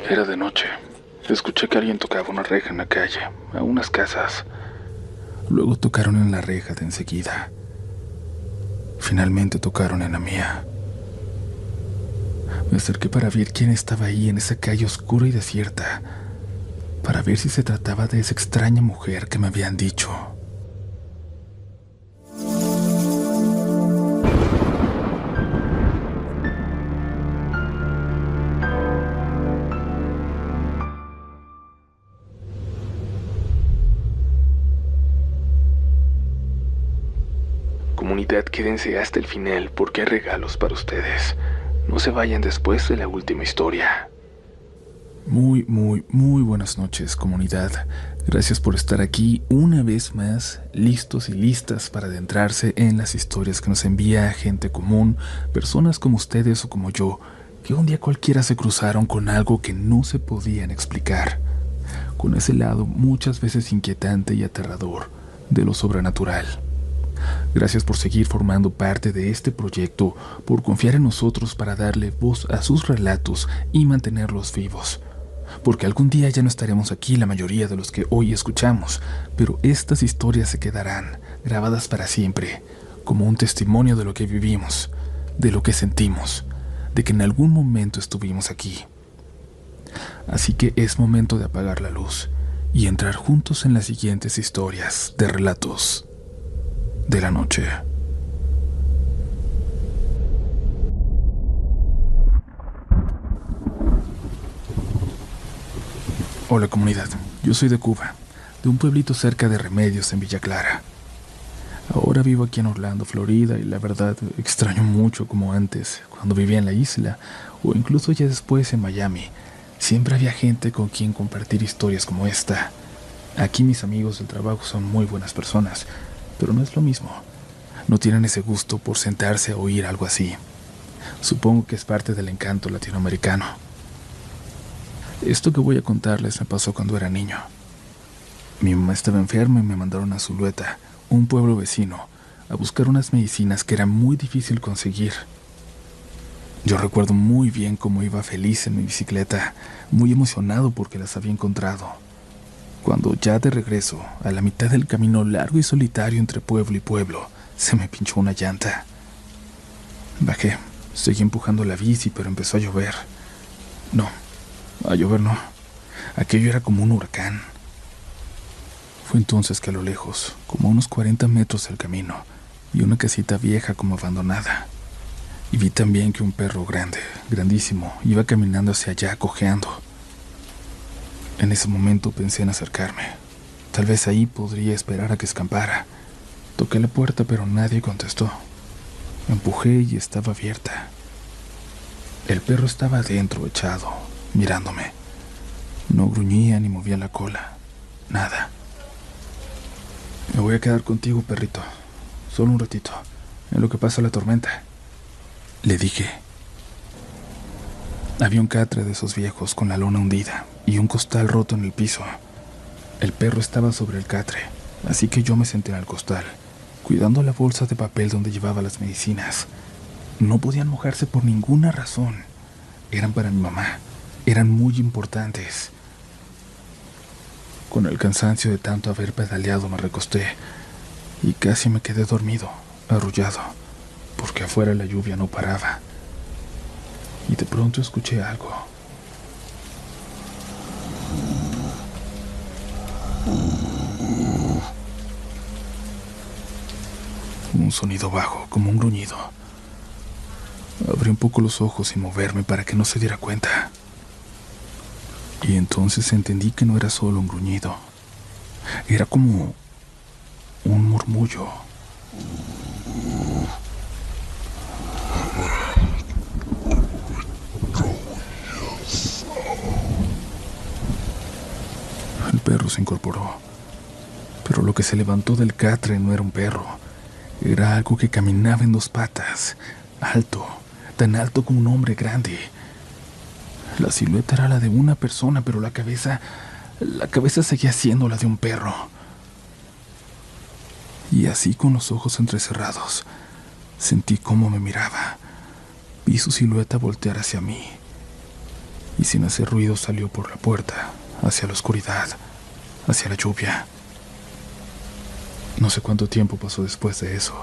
Era de noche. Escuché que alguien tocaba una reja en la calle, a unas casas. Luego tocaron en la reja de enseguida. Finalmente tocaron en la mía. Me acerqué para ver quién estaba ahí en esa calle oscura y desierta, para ver si se trataba de esa extraña mujer que me habían dicho. Comunidad, quédense hasta el final porque hay regalos para ustedes. No se vayan después de la última historia. Muy buenas noches, comunidad. Gracias por estar aquí una vez más, listos y listas para adentrarse en las historias que nos envía gente común, personas como ustedes o como yo, que un día cualquiera se cruzaron con algo que no se podían explicar, con ese lado muchas veces inquietante y aterrador de lo sobrenatural. Gracias por seguir formando parte de este proyecto, por confiar en nosotros para darle voz a sus relatos y mantenerlos vivos. Porque algún día ya no estaremos aquí la mayoría de los que hoy escuchamos, pero estas historias se quedarán grabadas para siempre, como un testimonio de lo que vivimos, de lo que sentimos, de que en algún momento estuvimos aquí. Así que es momento de apagar la luz y entrar juntos en las siguientes historias de relatos de la noche. Hola comunidad, yo soy de Cuba, de un pueblito cerca de Remedios en Villa Clara. Ahora vivo aquí en Orlando, Florida, y la verdad extraño mucho como antes, cuando vivía en la isla, o incluso ya después en Miami. Siempre había gente con quien compartir historias como esta. Aquí mis amigos del trabajo son muy buenas personas, pero no es lo mismo. No tienen ese gusto por sentarse a oír algo así. Supongo que es parte del encanto latinoamericano. Esto que voy a contarles me pasó cuando era niño. Mi mamá estaba enferma y me mandaron a Zulueta, un pueblo vecino, a buscar unas medicinas que era muy difícil conseguir. Yo recuerdo muy bien cómo iba feliz en mi bicicleta, muy emocionado porque las había encontrado. Cuando ya de regreso, a la mitad del camino largo y solitario entre pueblo y pueblo, se me pinchó una llanta. Bajé, seguí empujando la bici, pero empezó a llover. No, a llover no. Aquello era como un huracán. Fue entonces que a lo lejos, como a unos 40 metros del camino, vi una casita vieja como abandonada. Y vi también que un perro grande, grandísimo, iba caminando hacia allá cojeando. En ese momento pensé en acercarme. Tal vez ahí podría esperar a que escampara. Toqué la puerta, pero nadie contestó. Empujé y estaba abierta. El perro estaba adentro, echado, mirándome. No gruñía ni movía la cola. Nada. Me voy a quedar contigo, perrito. Solo un ratito, en lo que pasa la tormenta, le dije. Había un catre de esos viejos con la lona hundida y un costal roto en el piso. El perro estaba sobre el catre, así que yo me senté en el costal, cuidando la bolsa de papel donde llevaba las medicinas. No podían mojarse por ninguna razón. Eran para mi mamá. Eran muy importantes. Con el cansancio de tanto haber pedaleado me recosté y casi me quedé dormido, arrullado, porque afuera la lluvia no paraba. Y de pronto escuché algo. Un sonido bajo, como un gruñido. Abrí un poco los ojos sin moverme para que no se diera cuenta. Y entonces entendí que no era solo un gruñido. Era como un murmullo. El perro se incorporó, pero lo que se levantó del catre no era un perro. Era algo que caminaba en dos patas, alto, tan alto como un hombre grande. La silueta era la de una persona, pero la cabeza seguía siendo la de un perro. Y así, con los ojos entrecerrados, sentí cómo me miraba. Vi su silueta voltear hacia mí. y sin hacer ruido salió por la puerta, hacia la oscuridad, hacia la lluvia. No sé cuánto tiempo pasó después de eso,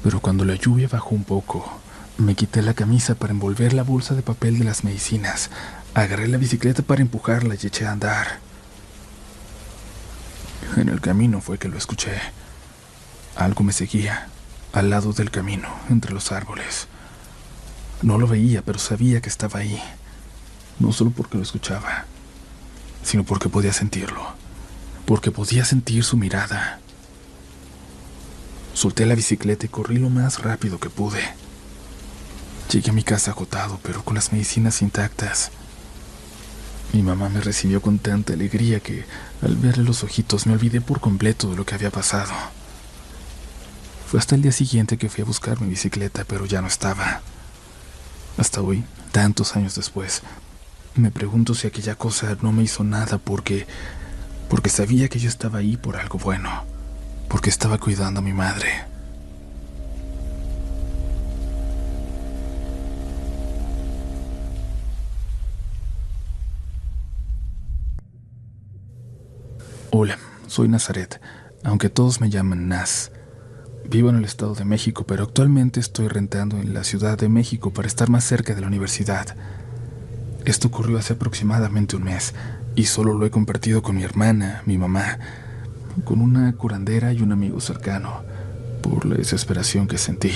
pero cuando la lluvia bajó un poco, me quité la camisa para envolver la bolsa de papel de las medicinas, agarré la bicicleta para empujarla y eché a andar. En el camino fue que lo escuché. Algo me seguía, al lado del camino, entre los árboles. No lo veía, pero sabía que estaba ahí. No solo porque lo escuchaba, sino porque podía sentirlo, porque podía sentir su mirada. Solté la bicicleta y corrí lo más rápido que pude. Llegué a mi casa agotado, pero con las medicinas intactas. Mi mamá me recibió con tanta alegría que, al verle los ojitos, me olvidé por completo de lo que había pasado. Fue hasta el día siguiente que fui a buscar mi bicicleta, pero ya no estaba. Hasta hoy, tantos años después, me pregunto si aquella cosa no me hizo nada porque sabía que yo estaba ahí por algo bueno, porque estaba cuidando a mi madre. Hola, soy Nazaret, aunque todos me llaman Naz. Vivo en el Estado de México, pero actualmente estoy rentando en la Ciudad de México para estar más cerca de la universidad. Esto ocurrió hace aproximadamente un mes, y solo lo he compartido con mi hermana, mi mamá, con una curandera y un amigo cercano, por la desesperación que sentí.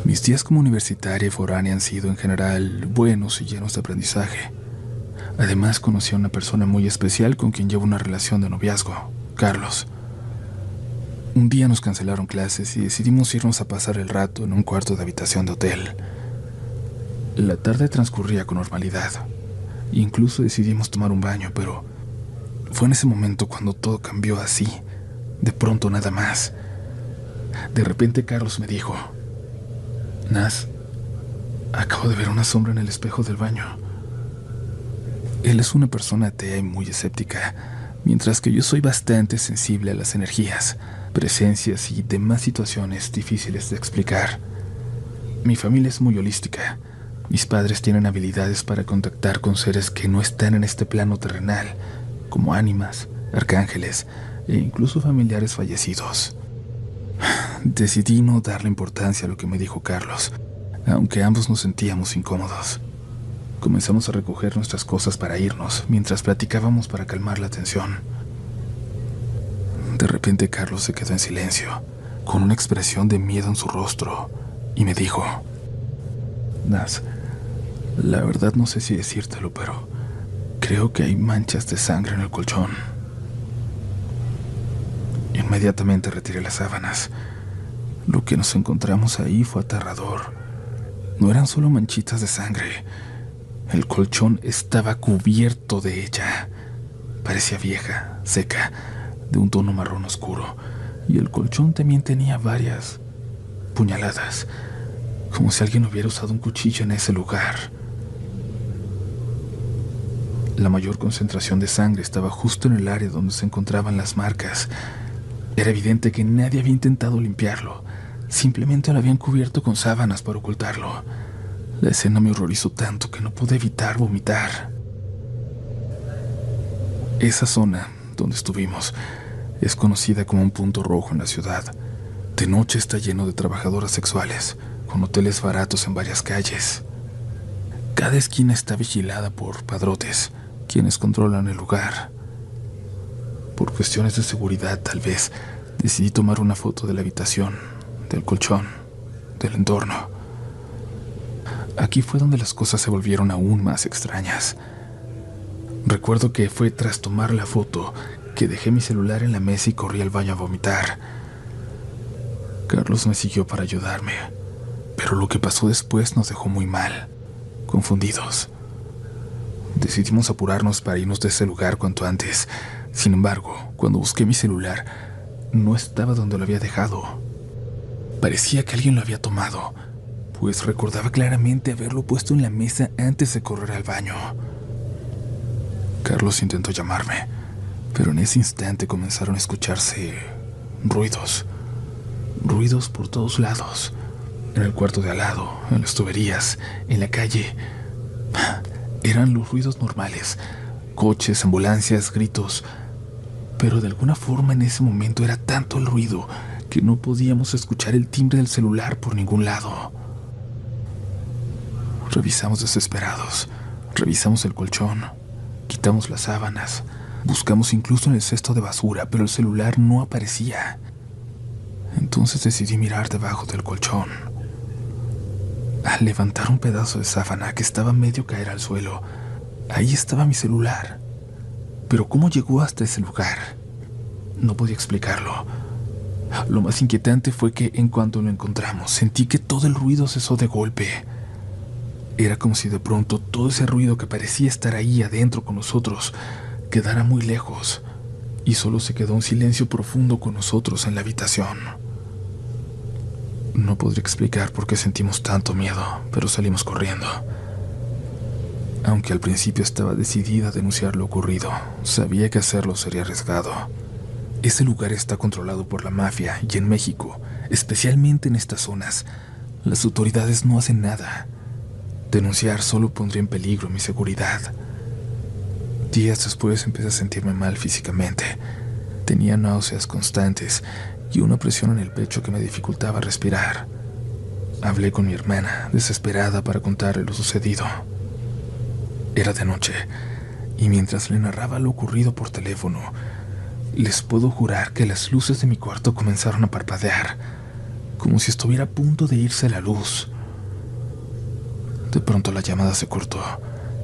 Mis días como universitaria y foránea han sido en general buenos y llenos de aprendizaje. Además, conocí a una persona muy especial con quien llevo una relación de noviazgo, Carlos. Un día nos cancelaron clases y decidimos irnos a pasar el rato en un cuarto de habitación de hotel. La tarde transcurría con normalidad. Incluso decidimos tomar un baño, pero fue en ese momento cuando todo cambió así, de pronto nada más. De repente Carlos me dijo: Naz, acabo de ver una sombra en el espejo del baño. Él es una persona atea y muy escéptica, mientras que yo soy bastante sensible a las energías, presencias y demás situaciones difíciles de explicar. Mi familia es muy holística. Mis padres tienen habilidades para contactar con seres que no están en este plano terrenal, como ánimas, arcángeles e incluso familiares fallecidos. Decidí no darle importancia a lo que me dijo Carlos, aunque ambos nos sentíamos incómodos. Comenzamos a recoger nuestras cosas para irnos, mientras platicábamos para calmar la tensión. De repente Carlos se quedó en silencio, con una expresión de miedo en su rostro, y me dijo: Naz, la verdad no sé si decírtelo, pero creo que hay manchas de sangre en el colchón. Inmediatamente retiré las sábanas. Lo que nos encontramos ahí fue aterrador. No eran solo manchitas de sangre. El colchón estaba cubierto de ella. Parecía vieja, seca, de un tono marrón oscuro, y el colchón también tenía varias puñaladas, como si alguien hubiera usado un cuchillo en ese lugar. La mayor concentración de sangre estaba justo en el área donde se encontraban las marcas. Era evidente que nadie había intentado limpiarlo, simplemente lo habían cubierto con sábanas para ocultarlo. La escena me horrorizó tanto que no pude evitar vomitar. Esa zona donde estuvimos es conocida como un punto rojo en la ciudad. De noche está lleno de trabajadoras sexuales, con hoteles baratos en varias calles. Cada esquina está vigilada por padrotes, quienes controlan el lugar. Por cuestiones de seguridad, tal vez, decidí tomar una foto de la habitación, del colchón, del entorno. Aquí fue donde las cosas se volvieron aún más extrañas. Recuerdo que fue tras tomar la foto que dejé mi celular en la mesa y corrí al baño a vomitar. Carlos me siguió para ayudarme, pero lo que pasó después nos dejó muy mal, confundidos. Decidimos apurarnos para irnos de ese lugar cuanto antes. Sin embargo, cuando busqué mi celular, no estaba donde lo había dejado. Parecía que alguien lo había tomado, pues recordaba claramente haberlo puesto en la mesa antes de correr al baño. Carlos intentó llamarme, pero en ese instante comenzaron a escucharse ruidos por todos lados, en el cuarto de al lado, en las tuberías, en la calle. Eran los ruidos normales, coches, ambulancias, gritos, pero de alguna forma en ese momento era tanto el ruido que no podíamos escuchar el timbre del celular por ningún lado. Revisamos desesperados, revisamos el colchón, quitamos las sábanas, buscamos incluso en el cesto de basura, pero el celular no aparecía. Entonces decidí mirar debajo del colchón. Al levantar un pedazo de sábana que estaba medio caer al suelo, ahí estaba mi celular. Pero ¿cómo llegó hasta ese lugar? No podía explicarlo. Lo más inquietante fue que en cuanto lo encontramos, sentí que todo el ruido cesó de golpe. Era como si de pronto todo ese ruido que parecía estar ahí adentro con nosotros quedara muy lejos y solo se quedó un silencio profundo con nosotros en la habitación. No podría explicar por qué sentimos tanto miedo, pero salimos corriendo. Aunque al principio estaba decidida a denunciar lo ocurrido, sabía que hacerlo sería arriesgado. Ese lugar está controlado por la mafia y en México, especialmente en estas zonas, las autoridades no hacen nada. Denunciar solo pondría en peligro mi seguridad. Días después empecé a sentirme mal físicamente. Tenía náuseas constantes y una presión en el pecho que me dificultaba respirar. Hablé con mi hermana, desesperada, para contarle lo sucedido. Era de noche, y mientras le narraba lo ocurrido por teléfono, les puedo jurar que las luces de mi cuarto comenzaron a parpadear, como si estuviera a punto de irse la luz. De pronto la llamada se cortó,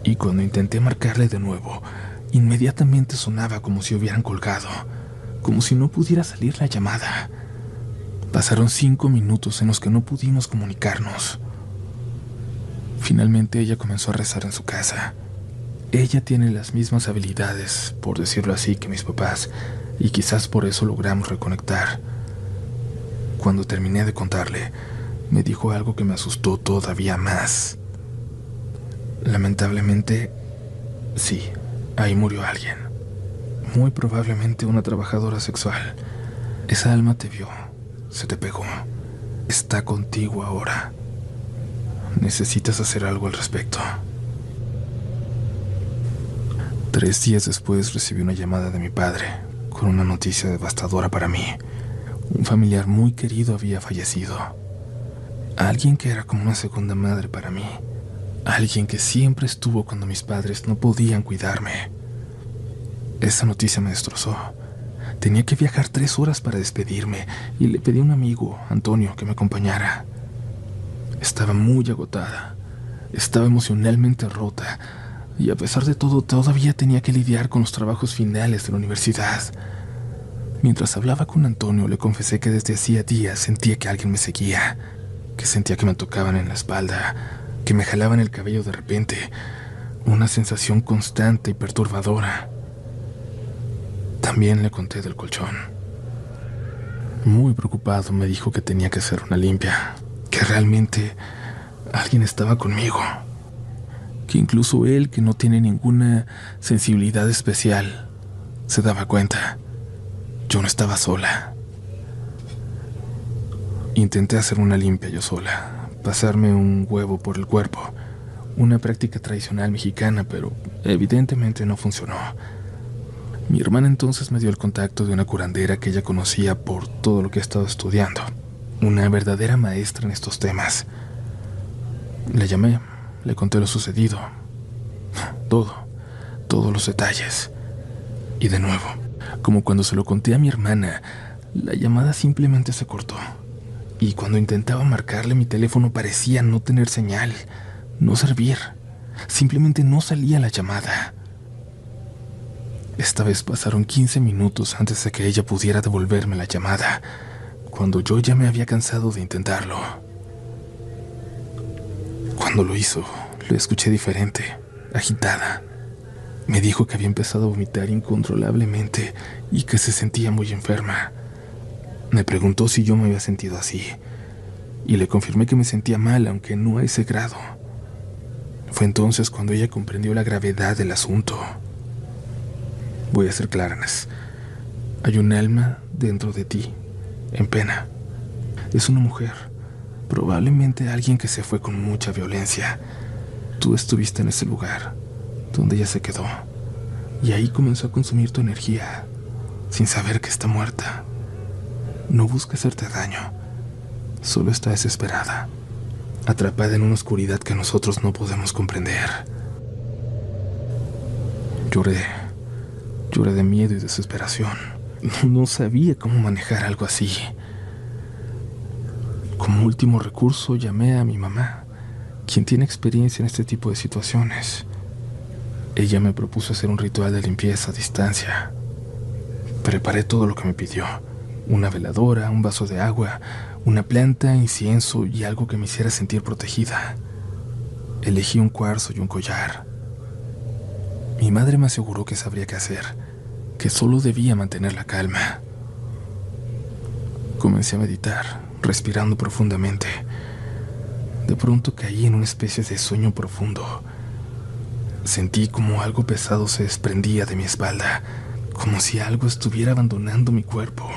y cuando intenté marcarle de nuevo, inmediatamente sonaba como si hubieran colgado, como si no pudiera salir la llamada. Pasaron 5 minutos en los que no pudimos comunicarnos. Finalmente ella comenzó a rezar en su casa. Ella tiene las mismas habilidades, por decirlo así, que mis papás, y quizás por eso logramos reconectar. Cuando terminé de contarle, me dijo algo que me asustó todavía más. Lamentablemente, sí, ahí murió alguien. Muy probablemente una trabajadora sexual. Esa alma te vio, se te pegó, está contigo ahora. Necesitas hacer algo al respecto. 3 días después recibí una llamada de mi padre, con una noticia devastadora para mí. Un familiar muy querido había fallecido. Alguien que era como una segunda madre para mí. Alguien que siempre estuvo cuando mis padres no podían cuidarme. Esa noticia me destrozó. Tenía que viajar 3 horas para despedirme y le pedí a un amigo, Antonio, que me acompañara. Estaba muy agotada. Estaba emocionalmente rota. Y a pesar de todo, todavía tenía que lidiar con los trabajos finales de la universidad. Mientras hablaba con Antonio, le confesé que desde hacía días sentía que alguien me seguía, que sentía que me tocaban en la espalda, que me jalaban el cabello de repente, una sensación constante y perturbadora. También le conté del colchón. Muy preocupado me dijo que tenía que hacer una limpia, que realmente alguien estaba conmigo, que incluso él, que no tiene ninguna sensibilidad especial, se daba cuenta. Yo no estaba sola. Intenté hacer una limpia yo sola, pasarme un huevo por el cuerpo, una práctica tradicional mexicana, pero evidentemente no funcionó. Mi hermana entonces me dio el contacto de una curandera que ella conocía por todo lo que he estado estudiando, una verdadera maestra en estos temas. Le llamé, le conté lo sucedido, todos los detalles. Y de nuevo, como cuando se lo conté a mi hermana, la llamada simplemente se cortó. Y cuando intentaba marcarle, mi teléfono parecía no tener señal, no servir. Simplemente no salía la llamada. Esta vez pasaron 15 minutos antes de que ella pudiera devolverme la llamada, cuando yo ya me había cansado de intentarlo. Cuando lo hizo, lo escuché diferente, agitada. Me dijo que había empezado a vomitar incontrolablemente y que se sentía muy enferma. Me preguntó si yo me había sentido así, y le confirmé que me sentía mal, aunque no a ese grado. Fue entonces cuando ella comprendió la gravedad del asunto. Voy a ser clara, Nes. Hay un alma dentro de ti, en pena. Es una mujer, probablemente alguien que se fue con mucha violencia. Tú estuviste en ese lugar, donde ella se quedó, y ahí comenzó a consumir tu energía, sin saber que está muerta. No busca hacerte daño, solo está desesperada, atrapada en una oscuridad que nosotros no podemos comprender. Lloré de miedo y desesperación. No sabía cómo manejar algo así. Como último recurso llamé a mi mamá, quien tiene experiencia en este tipo de situaciones. Ella me propuso hacer un ritual de limpieza a distancia. Preparé todo lo que me pidió: una veladora, un vaso de agua, una planta, incienso y algo que me hiciera sentir protegida. Elegí un cuarzo y un collar. Mi madre me aseguró que sabría qué hacer, que solo debía mantener la calma. Comencé a meditar, respirando profundamente. De pronto caí en una especie de sueño profundo. Sentí como algo pesado se desprendía de mi espalda, como si algo estuviera abandonando mi cuerpo.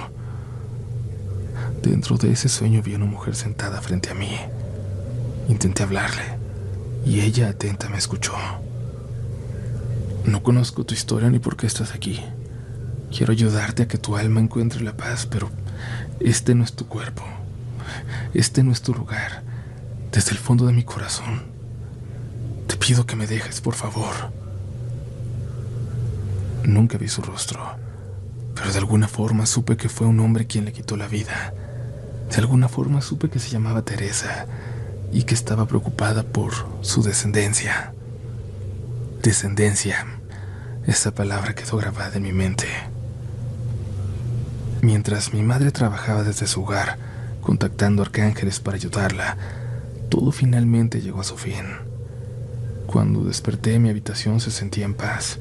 Dentro de ese sueño vi a una mujer sentada frente a mí. Intenté hablarle, y ella atenta me escuchó. No conozco tu historia ni por qué estás aquí. Quiero ayudarte a que tu alma encuentre la paz, pero este no es tu cuerpo. Este no es tu lugar. Desde el fondo de mi corazón, te pido que me dejes, por favor. Nunca vi su rostro, pero de alguna forma supe que fue un hombre quien le quitó la vida. De alguna forma supe que se llamaba Teresa y que estaba preocupada por su descendencia. Descendencia. Esa palabra quedó grabada en mi mente. Mientras mi madre trabajaba desde su hogar, contactando arcángeles para ayudarla, todo finalmente llegó a su fin. Cuando desperté, mi habitación se sentía en paz.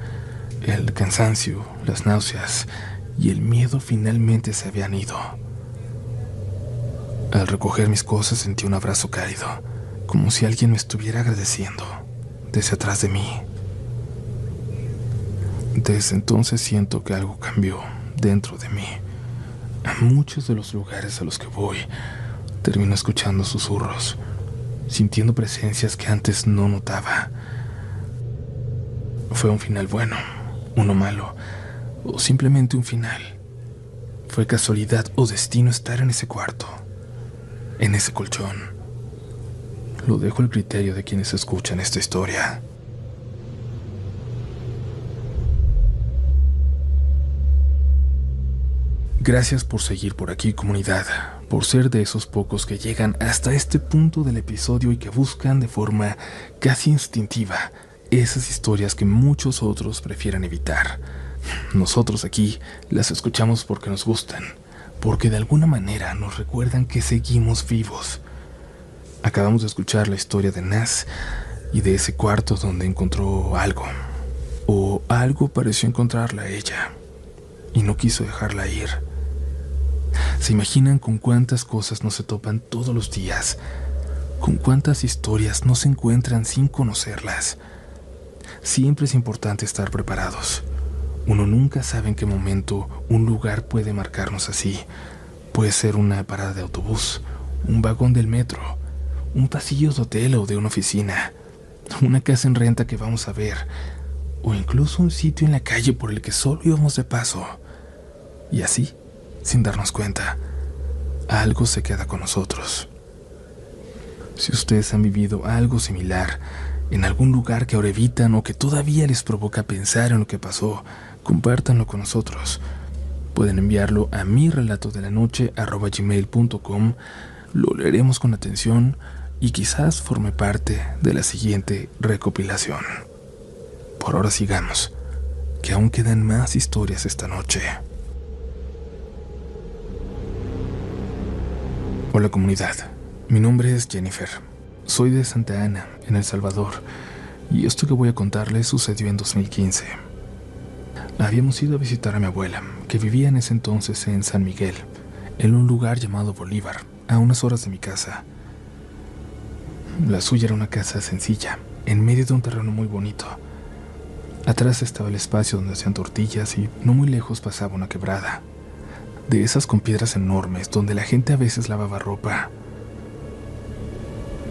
El cansancio, las náuseas y el miedo finalmente se habían ido. Al recoger mis cosas sentí un abrazo cálido, como si alguien me estuviera agradeciendo, desde atrás de mí. Desde entonces siento que algo cambió dentro de mí. A muchos de los lugares a los que voy, termino escuchando susurros, sintiendo presencias que antes no notaba. ¿Fue un final bueno, uno malo, o simplemente un final? ¿Fue casualidad o destino estar en ese cuarto, en ese colchón? Lo dejo al criterio de quienes escuchan esta historia. Gracias por seguir por aquí, comunidad, por ser de esos pocos que llegan hasta este punto del episodio y que buscan de forma casi instintiva esas historias que muchos otros prefieren evitar. Nosotros aquí las escuchamos porque nos gustan, porque de alguna manera nos recuerdan que seguimos vivos. Acabamos de escuchar la historia de Naz y de ese cuarto donde encontró algo, o algo pareció encontrarla a ella, y no quiso dejarla ir. ¿Se imaginan con cuántas cosas no se topan todos los días? ¿Con cuántas historias no se encuentran sin conocerlas? Siempre es importante estar preparados. Uno nunca sabe en qué momento un lugar puede marcarnos así. Puede ser una parada de autobús, un vagón del metro, un pasillo de hotel o de una oficina, una casa en renta que vamos a ver, o incluso un sitio en la calle por el que solo íbamos de paso. Y así, sin darnos cuenta, algo se queda con nosotros. Si ustedes han vivido algo similar en algún lugar que ahora evitan o que todavía les provoca pensar en lo que pasó, compártanlo con nosotros. Pueden enviarlo a mirelato-de-la-noche@gmail.com. Lo leeremos con atención y quizás forme parte de la siguiente recopilación. Por ahora sigamos, que aún quedan más historias esta noche. Hola, comunidad, mi nombre es Jennifer. Soy de Santa Ana, en El Salvador, y esto que voy a contarles sucedió en 2015. Habíamos ido a visitar a mi abuela, que vivía en ese entonces en San Miguel, en un lugar llamado Bolívar, a unas horas de mi casa. La suya era una casa sencilla, en medio de un terreno muy bonito. Atrás estaba el espacio donde hacían tortillas y no muy lejos pasaba una quebrada, de esas con piedras enormes donde la gente a veces lavaba ropa.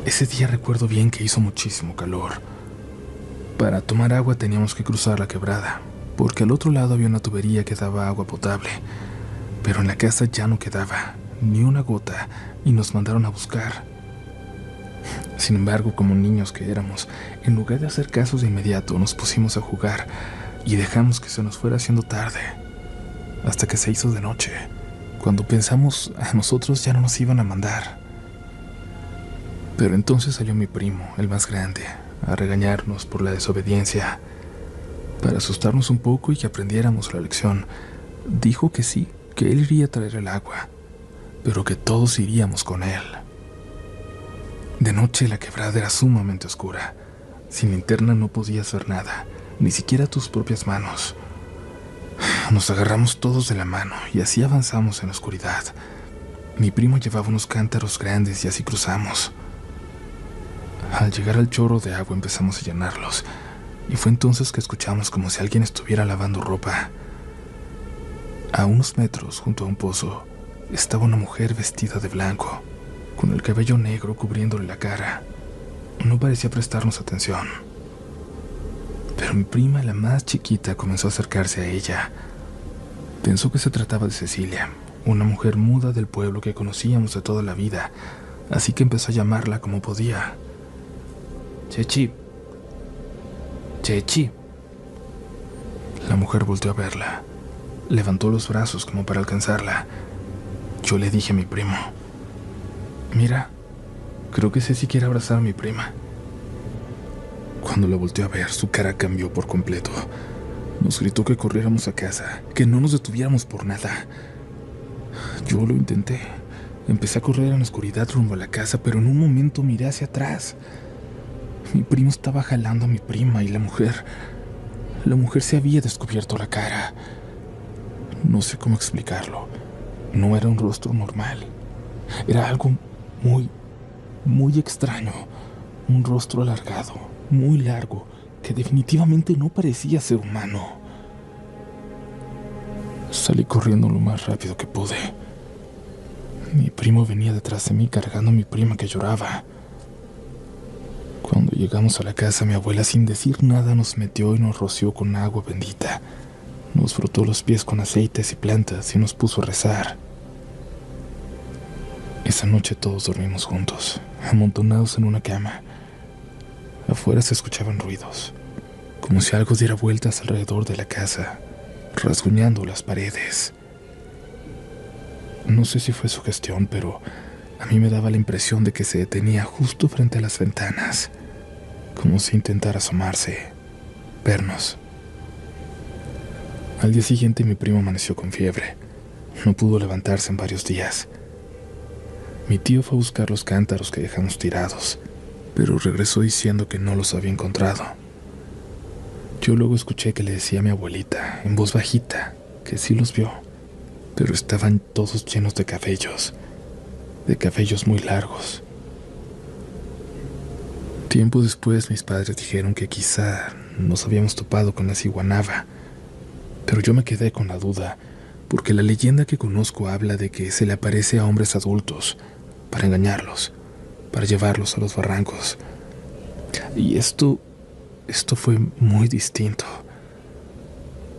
Ese día recuerdo bien que hizo muchísimo calor. Para tomar agua teníamos que cruzar la quebrada, porque al otro lado había una tubería que daba agua potable, pero en la casa ya no quedaba ni una gota y nos mandaron a buscar. Sin embargo, como niños que éramos, en lugar de hacer caso de inmediato, nos pusimos a jugar y dejamos que se nos fuera haciendo tarde, hasta que se hizo de noche. Cuando pensamos a nosotros ya no nos iban a mandar. Pero entonces salió mi primo, el más grande, a regañarnos por la desobediencia. Para asustarnos un poco y que aprendiéramos la lección, dijo que sí, que él iría a traer el agua, pero que todos iríamos con él. De noche la quebrada era sumamente oscura. Sin linterna no podías ver nada, ni siquiera tus propias manos. Nos agarramos todos de la mano y así avanzamos en la oscuridad. Mi primo llevaba unos cántaros grandes y así cruzamos. Al llegar al chorro de agua empezamos a llenarlos, y fue entonces que escuchamos como si alguien estuviera lavando ropa. A unos metros, junto a un pozo, estaba una mujer vestida de blanco, con el cabello negro cubriéndole la cara. No parecía prestarnos atención. Pero mi prima, la más chiquita, comenzó a acercarse a ella. Pensó que se trataba de Cecilia, una mujer muda del pueblo que conocíamos de toda la vida, así que empezó a llamarla como podía. Chechi. Chechi. La mujer volteó a verla. Levantó los brazos como para alcanzarla. Yo le dije a mi primo: mira, creo que Ceci quiere abrazar a mi prima. Cuando la volteó a ver, su cara cambió por completo. Nos gritó que corriéramos a casa, que no nos detuviéramos por nada. Yo lo intenté. Empecé a correr en la oscuridad rumbo a la casa, pero en un momento miré hacia atrás. Mi primo estaba jalando a mi prima y la mujer se había descubierto la cara. No sé cómo explicarlo. No era un rostro normal. Era algo muy, muy extraño. Un rostro alargado, muy largo, que definitivamente no parecía ser humano. Salí corriendo lo más rápido que pude. Mi primo venía detrás de mí cargando a mi prima que lloraba. Cuando llegamos a la casa, mi abuela, sin decir nada, nos metió y nos roció con agua bendita. Nos frotó los pies con aceites y plantas y nos puso a rezar. Esa noche todos dormimos juntos, amontonados en una cama. Afuera se escuchaban ruidos, como si algo diera vueltas alrededor de la casa, rasguñando las paredes. No sé si fue sugestión, pero a mí me daba la impresión de que se detenía justo frente a las ventanas, como si intentara asomarse, vernos. Al día siguiente mi primo amaneció con fiebre. No pudo levantarse en varios días. Mi tío fue a buscar los cántaros que dejamos tirados, pero regresó diciendo que no los había encontrado. Yo luego escuché que le decía a mi abuelita, en voz bajita, que sí los vio, pero estaban todos llenos de cabellos muy largos. Tiempo después mis padres dijeron que quizá nos habíamos topado con la ciguanaba, pero yo me quedé con la duda, porque la leyenda que conozco habla de que se le aparece a hombres adultos para engañarlos, para llevarlos a los barrancos. Y esto fue muy distinto.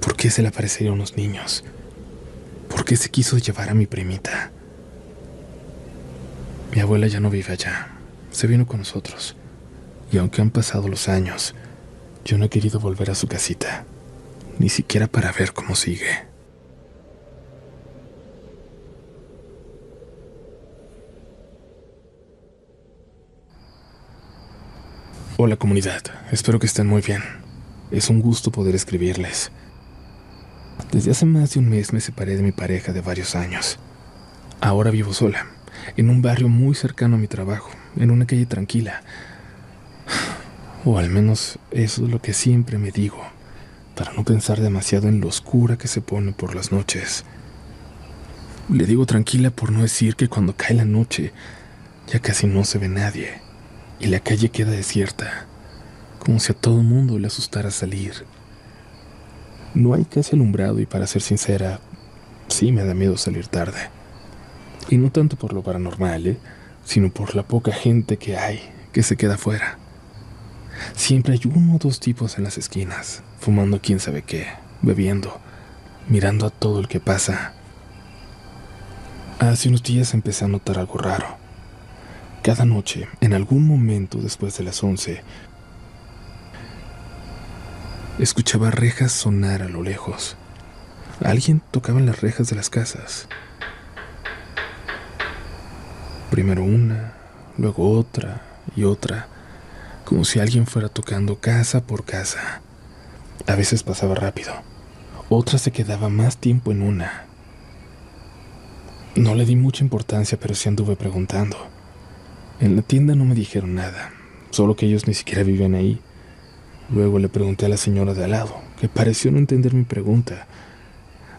¿Por qué se le aparecería a unos niños? ¿Por qué se quiso llevar a mi primita? Mi abuela ya no vive allá, se vino con nosotros, y aunque han pasado los años, yo no he querido volver a su casita, ni siquiera para ver cómo sigue. Hola comunidad, espero que estén muy bien. Es un gusto poder escribirles. Desde hace más de un mes me separé de mi pareja de varios años. Ahora vivo sola, en un barrio muy cercano a mi trabajo, en una calle tranquila. O al menos eso es lo que siempre me digo, para no pensar demasiado en lo oscura que se pone por las noches. Le digo tranquila por no decir que cuando cae la noche ya casi no se ve nadie y la calle queda desierta, como si a todo mundo le asustara salir. No hay casi alumbrado y, para ser sincera, sí me da miedo salir tarde. Y no tanto por lo paranormal, sino por la poca gente que hay que se queda afuera. Siempre hay uno o dos tipos en las esquinas, fumando quién sabe qué, bebiendo, mirando a todo el que pasa. Hace unos días empecé a notar algo raro. Cada noche, en algún momento después de las 11, escuchaba rejas sonar a lo lejos. Alguien tocaba en las rejas de las casas. Primero una, luego otra y otra, como si alguien fuera tocando casa por casa. A veces pasaba rápido, otras se quedaba más tiempo en una. No le di mucha importancia, pero sí anduve preguntando. En la tienda no me dijeron nada, solo que ellos ni siquiera vivían ahí. Luego le pregunté a la señora de al lado, que pareció no entender mi pregunta,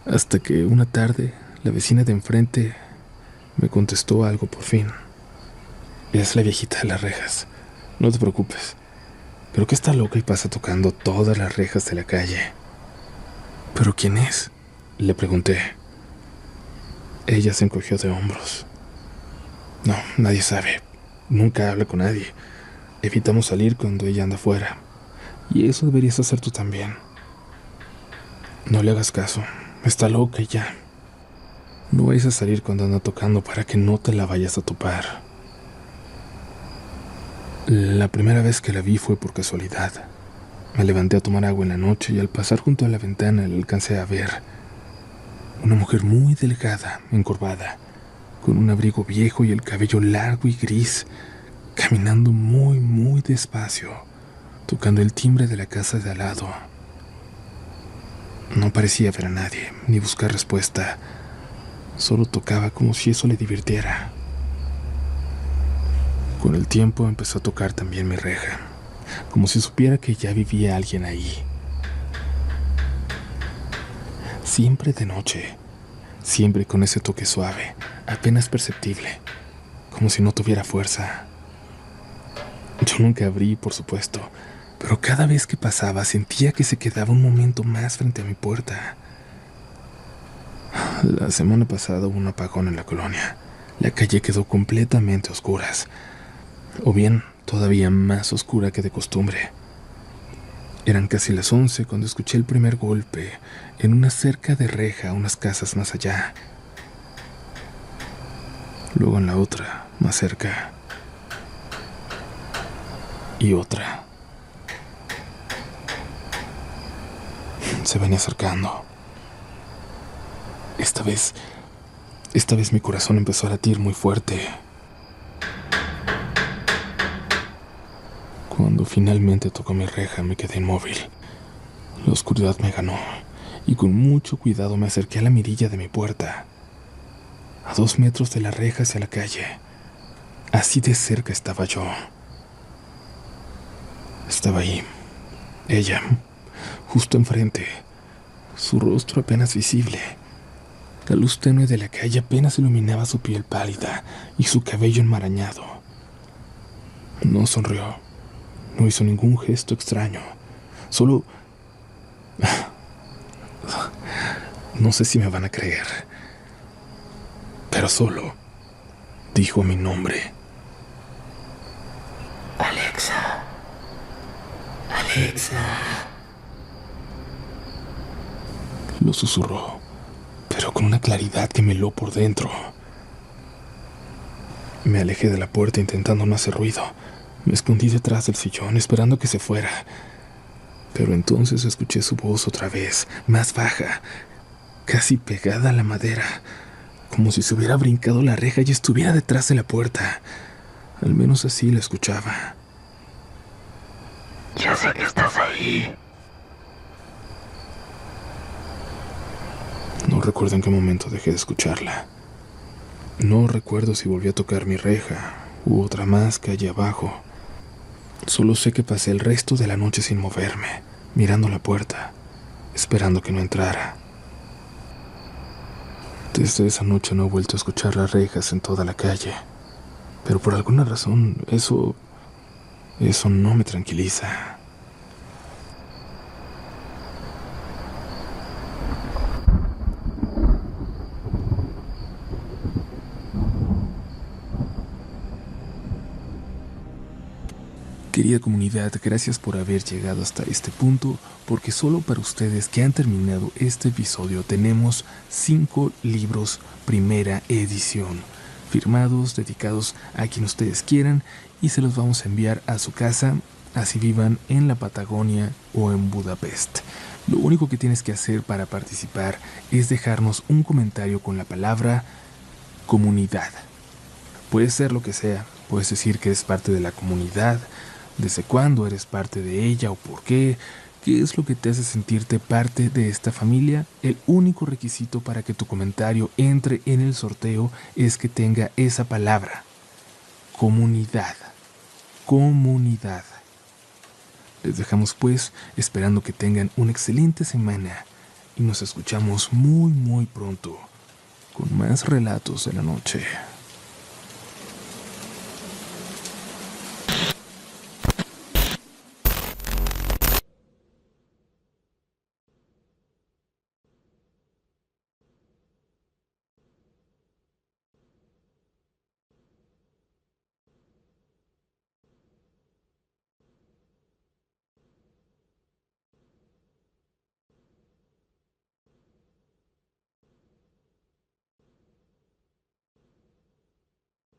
hasta que una tarde la vecina de enfrente me contestó algo por fin. Es la viejita de las rejas. No te preocupes. Creo que está loca y pasa tocando todas las rejas de la calle. ¿Pero quién es?, le pregunté. Ella se encogió de hombros. No, nadie sabe. Nunca habla con nadie. Evitamos salir cuando ella anda fuera. Y eso deberías hacer tú también. No le hagas caso. Está loca y ya. No vayas a salir cuando anda tocando para que no te la vayas a topar. La primera vez que la vi fue por casualidad. Me levanté a tomar agua en la noche y al pasar junto a la ventana la alcancé a ver. Una mujer muy delgada, encorvada, con un abrigo viejo y el cabello largo y gris, caminando muy, muy despacio, tocando el timbre de la casa de al lado. No parecía ver a nadie, ni buscar respuesta. Solo tocaba como si eso le divirtiera. Con el tiempo empezó a tocar también mi reja, como si supiera que ya vivía alguien ahí. Siempre de noche, siempre con ese toque suave, apenas perceptible, como si no tuviera fuerza. Yo nunca abrí, por supuesto, pero cada vez que pasaba sentía que se quedaba un momento más frente a mi puerta. La semana pasada hubo un apagón en la colonia. La calle quedó completamente a oscuras, o bien todavía más oscura que de costumbre. Eran casi las 11 cuando escuché el primer golpe en una cerca de reja unas casas más allá. Luego en la otra, más cerca. Y otra. Se venía acercando. Esta vez mi corazón empezó a latir muy fuerte. Cuando finalmente tocó mi reja me quedé inmóvil. La oscuridad me ganó y con mucho cuidado me acerqué a la mirilla de mi puerta. A 2 metros de la reja hacia la calle. Así de cerca estaba yo. Estaba ahí, ella, justo enfrente, su rostro apenas visible. La luz tenue de la calle apenas iluminaba su piel pálida y su cabello enmarañado. No sonrió, no hizo ningún gesto extraño, solo... No sé si me van a creer, pero solo dijo mi nombre. Alexa. Alexa. Lo susurró, pero con una claridad que me heló por dentro. Me alejé de la puerta intentando no hacer ruido. Me escondí detrás del sillón esperando que se fuera. Pero entonces escuché su voz otra vez, más baja, casi pegada a la madera, como si se hubiera brincado la reja y estuviera detrás de la puerta. Al menos así la escuchaba. Ya sé que estás ahí. No recuerdo en qué momento dejé de escucharla. No recuerdo si volví a tocar mi reja u otra más que allí abajo. Solo sé que pasé el resto de la noche sin moverme, mirando la puerta, esperando que no entrara. Desde esa noche no he vuelto a escuchar las rejas en toda la calle, pero por alguna razón eso no me tranquiliza. Querida comunidad, gracias por haber llegado hasta este punto, porque solo para ustedes que han terminado este episodio tenemos 5 libros primera edición, firmados, dedicados a quien ustedes quieran, y se los vamos a enviar a su casa, así vivan en la Patagonia o en Budapest. Lo único que tienes que hacer para participar es dejarnos un comentario con la palabra comunidad. Puede ser lo que sea, puedes decir que eres parte de la comunidad, desde cuándo eres parte de ella o por qué es lo que te hace sentirte parte de esta familia. El único requisito para que tu comentario entre en el sorteo es que tenga esa palabra, comunidad, comunidad. Les dejamos pues, esperando que tengan una excelente semana y nos escuchamos muy pronto con más relatos de la noche.